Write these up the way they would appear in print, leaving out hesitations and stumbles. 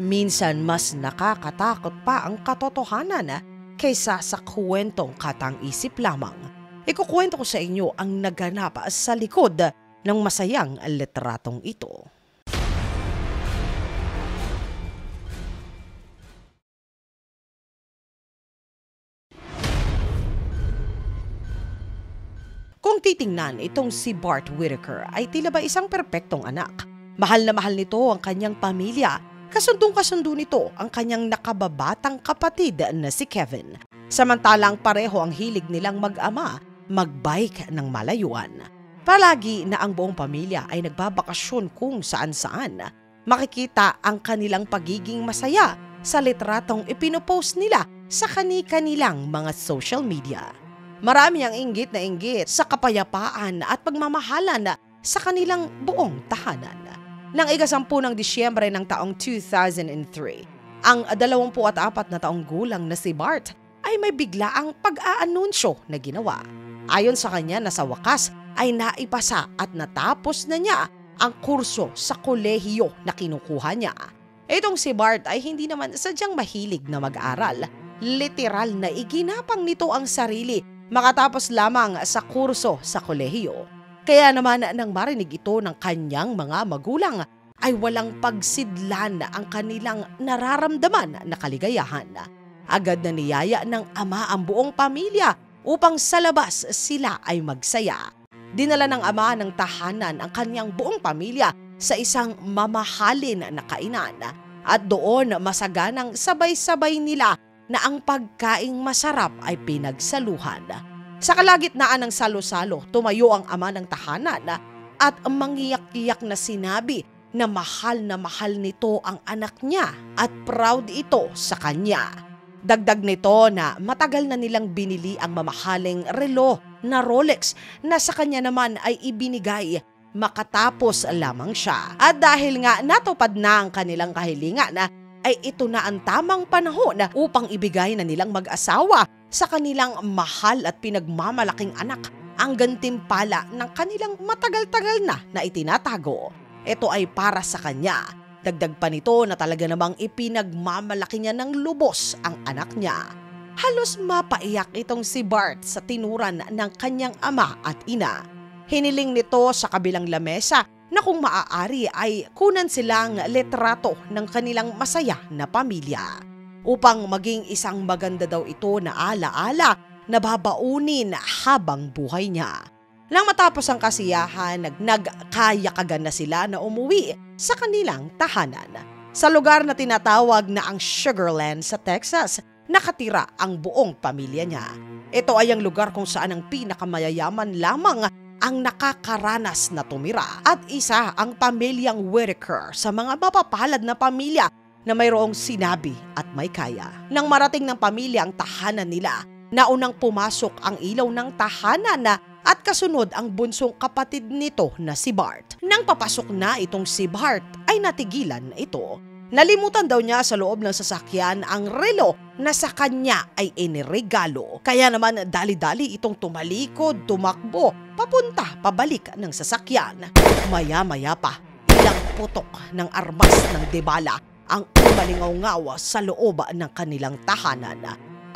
Minsan mas nakakatakot pa ang katotohanan kaysa sa kwentong katang-isip lamang. Ikukwento ko sa inyo ang naganap sa likod ng masayang litratong ito. Kung titingnan, itong si Bart Whitaker ay tila ba isang perpektong anak. Mahal na mahal nito ang kanyang pamilya. Kasundong-kasundo nito ang kanyang nakababatang kapatid na si Kevin. Samantalang pareho ang hilig nilang mag-ama, magbike ng malayuan. Palagi na ang buong pamilya ay nagbabakasyon kung saan-saan. Makikita ang kanilang pagiging masaya sa litratong ipinopost nila sa kani-kanilang mga social media. Marami ang inggit na inggit sa kapayapaan at pagmamahalan sa kanilang buong tahanan. Nang ika-10 ng Disyembre ng taong 2003, ang 24 na taong gulang na si Bart ay may biglaang pag-aanunsyo na ginawa. Ayon sa kanya na sa wakas ay naipasa at natapos na niya ang kurso sa kolehiyo na kinukuha niya. Itong si Bart ay hindi naman sadyang mahilig na mag-aral. Literal na iginapang nito ang sarili makatapos lamang sa kurso sa kolehiyo. Kaya naman nang marinig ito ng kanyang mga magulang ay walang pagsidlan ang kanilang nararamdaman na kaligayahan. Agad na niyaya ng ama ang buong pamilya upang sa labas sila ay magsaya. Dinala ng ama ng tahanan ang kanyang buong pamilya sa isang mamahalin na kainan at doon masaganang sabay-sabay nila na ang pagkaing masarap ay pinagsaluhan. Sa kalagitnaan ng salo-salo, tumayo ang ama ng tahanan at mangiyak-iyak na sinabi na mahal nito ang anak niya at proud ito sa kanya. Dagdag nito na matagal na nilang binili ang mamahaling relo na Rolex na sa kanya naman ay ibinigay makatapos lamang siya. At dahil nga natupad na ang kanilang kahilingan ay ito na ang tamang panahon upang ibigay na nilang mag-asawa sa kanilang mahal at pinagmamalaking anak ang gantimpala ng kanilang matagal-tagal na itinatago. Ito ay para sa kanya. Dagdag pa nito na talaga namang ipinagmamalaki niya ng lubos ang anak niya. Halos mapaiyak itong si Bart sa tinuran ng kanyang ama at ina. Hiniling nito sa kabilang lamesa na kung maaari ay kunan silang litrato ng kanilang masaya na pamilya. Upang maging isang maganda daw ito na alaala na babaunin habang buhay niya. Nang matapos ang kasiyahan, nagkayakagan na sila na umuwi sa kanilang tahanan. Sa lugar na tinatawag na ang Sugarland sa Texas, nakatira ang buong pamilya niya. Ito ay ang lugar kung saan ang pinakamayayaman lamang ang nakakaranas na tumira at isa ang pamilyang Whitaker sa mga mapapalad na pamilya na mayroong sinabi at may kaya. Nang marating ng pamilya ang tahanan nila, naunang pumasok ang ilaw ng tahanan at kasunod ang bunsong kapatid nito na si Bart. Nang papasok na itong si Bart ay natigilan ito. Nalimutan daw niya sa loob ng sasakyan ang relo na sa kanya ay iniregalo. Kaya naman dali-dali itong tumalikod, tumakbo, papunta pabalik ng sasakyan. Maya-maya pa, ilang putok ng armas ng debala ang umalingaw-ngaw sa loob ng kanilang tahanan.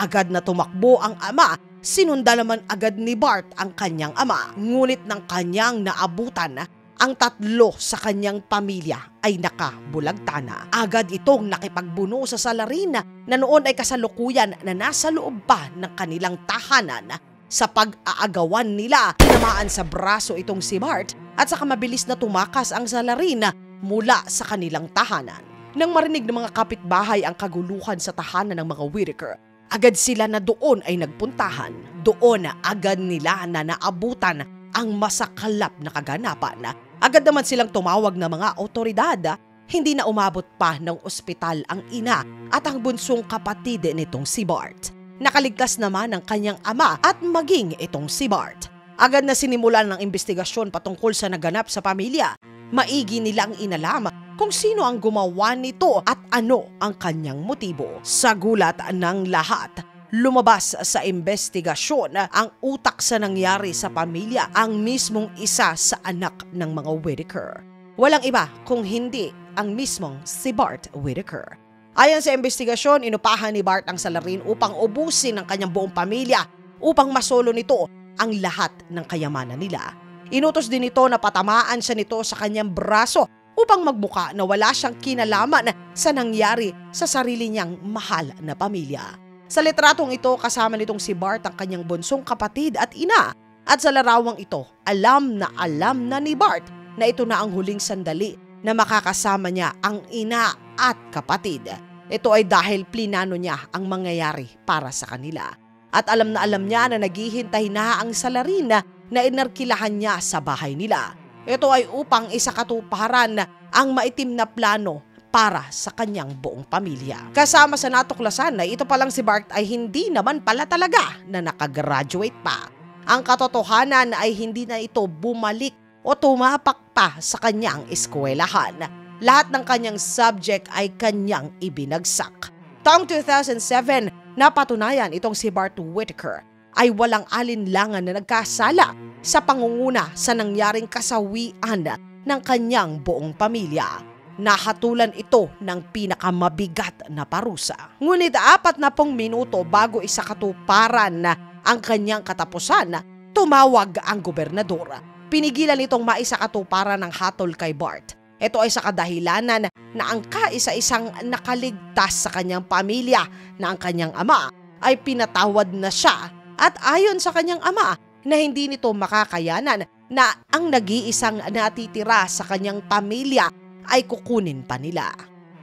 Agad na tumakbo ang ama, sinundan naman agad ni Bart ang kanyang ama. Ngunit ng kanyang naabutan, ang tatlo sa kanyang pamilya ay nakabulagtana. Agad itong nakipagbuno sa salarin na noon ay kasalukuyan na nasa loob pa ng kanilang tahanan. Sa pag-aagawan nila, tinamaan sa braso itong si Bart at saka mabilis na tumakas ang salarin mula sa kanilang tahanan. Nang marinig ng mga kapitbahay ang kaguluhan sa tahanan ng mga Whitaker, agad sila na doon ay nagpuntahan. Doon agad nila na naabutan ang masakalap na kaganapan. Agad naman silang tumawag ng mga otoridad. Hindi na umabot pa ng ospital ang ina at ang bunsong kapatid nitong si Bart. Nakaligtas naman ang kanyang ama at maging itong si Bart. Agad na sinimulan ng investigasyon patungkol sa naganap sa pamilya. Maigi nilang inalam kung sino ang gumawa nito at ano ang kanyang motibo. Sa gulat ng lahat, lumabas sa investigasyon ang utak sa nangyari sa pamilya, ang mismong isa sa anak ng mga Whitaker. Walang iba kung hindi ang mismong si Bart Whitaker. Ayon sa investigasyon, inupahan ni Bart ang salarin upang ubusin ang kanyang buong pamilya upang masolo nito ang lahat ng kayamanan nila. Inutos din ito na patamaan siya nito sa kanyang braso upang magmuka na wala siyang kinalaman sa nangyari sa sarili niyang mahal na pamilya. Sa litratong ito, kasama nitong si Bart ang kanyang bunsong kapatid at ina. At sa larawang ito, alam na ni Bart na ito na ang huling sandali na makakasama niya ang ina at kapatid. Ito ay dahil plinano niya ang mangyayari para sa kanila. At alam niya na naghihintay na ang salarin na inarkilahan niya sa bahay nila. Ito ay upang isakatuparan ang maitim na plano para sa kanyang buong pamilya. Kasama sa natuklasan na ito palang si Bart ay hindi naman pala talaga na nakagraduate pa. Ang katotohanan ay hindi na ito bumalik o tumapak pa sa kanyang eskwelahan. Lahat ng kanyang subject ay kanyang ibinagsak. Taong 2007, napatunayan itong si Bart Whitaker ay walang alinlangan na nagkasala sa pangunguna sa nangyaring kasawian ng kanyang buong pamilya. Nahatulan ito ng pinakamabigat na parusa. Ngunit 40 minuto bago isakatuparan ang kanyang katapusan, tumawag ang gobernador. Pinigilan itong maisakatuparan ng hatol kay Bart. Ito ay sa kadahilanan na ang kaisa-isang nakaligtas sa kanyang pamilya na ang kanyang ama ay pinatawad na siya at ayon sa kanyang ama na hindi nito makakayanan na ang nag-iisang natitira sa kanyang pamilya ay kukunin pa nila.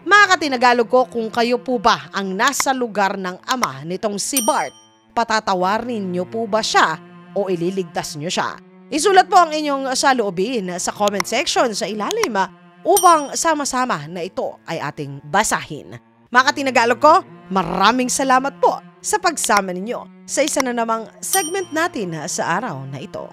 Mga katinagalog ko, kung kayo po ba ang nasa lugar ng ama nitong si Bart, patatawarin niyo po ba siya o ililigtas niyo siya? Isulat po ang inyong saloobin sa comment section sa ilalim upang sama-sama na ito ay ating basahin. Mga katinagalog ko, maraming salamat po sa pagsama ninyo sa isa na namang segment natin sa araw na ito.